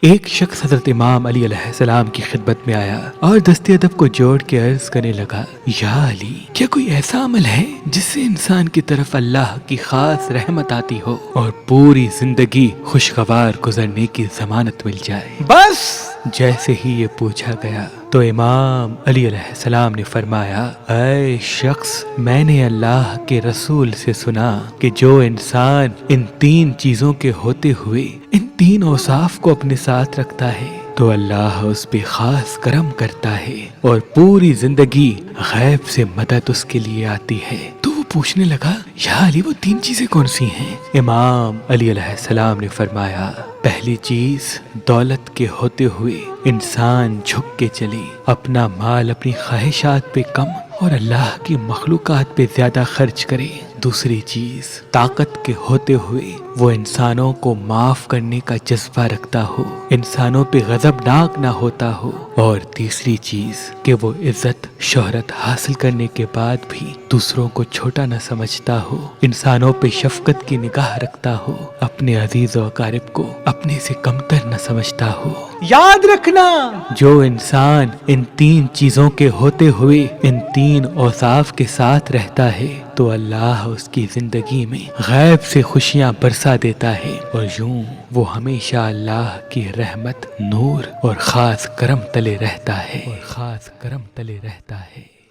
ایک شخص حضرت امام علی علیہ السلام کی خدمت میں آیا اور دست ادب کو جوڑ کے عرض کرنے لگا، یا علی، کیا کوئی ایسا عمل ہے جس سے انسان کی طرف اللہ کی خاص رحمت آتی ہو اور پوری زندگی خوشگوار گزرنے کی ضمانت مل جائے؟ بس جیسے ہی یہ پوچھا گیا تو امام علی علیہ السلام نے فرمایا، اے شخص، میں نے اللہ کے رسول سے سنا کہ جو انسان ان تین چیزوں کے ہوتے ہوئے ان تین اوصاف کو اپنے ساتھ رکھتا ہے تو اللہ اس پہ خاص کرم کرتا ہے اور پوری زندگی غیب سے مدد اس کے لیے آتی ہے۔ تو وہ پوچھنے لگا، یا علی، وہ تین چیزیں کون سی ہیں؟ امام علی علیہ السلام نے فرمایا، پہلی چیز، دولت کے ہوتے ہوئے انسان جھک کے چلے، اپنا مال اپنی خواہشات پہ کم اور اللہ کی مخلوقات پہ زیادہ خرچ کرے۔ دوسری چیز، طاقت کے ہوتے ہوئے وہ انسانوں کو معاف کرنے کا جذبہ رکھتا ہو، انسانوں پہ غضبناک نہ ہوتا ہو۔ اور تیسری چیز کہ وہ عزت شہرت حاصل کرنے کے بعد بھی دوسروں کو چھوٹا نہ سمجھتا ہو، انسانوں پہ شفقت کی نگاہ رکھتا ہو، اپنے عزیز و اقارب کو اپنے سے کمتر نہ سمجھتا ہو۔ یاد رکھنا، جو انسان ان تین چیزوں کے ہوتے ہوئے ان تین اوصاف کے ساتھ رہتا ہے تو اللہ اس کی زندگی میں غیب سے خوشیاں برسا دیتا ہے اور یوں وہ ہمیشہ اللہ کی رحمت، نور اور خاص کرم تلے رہتا ہے۔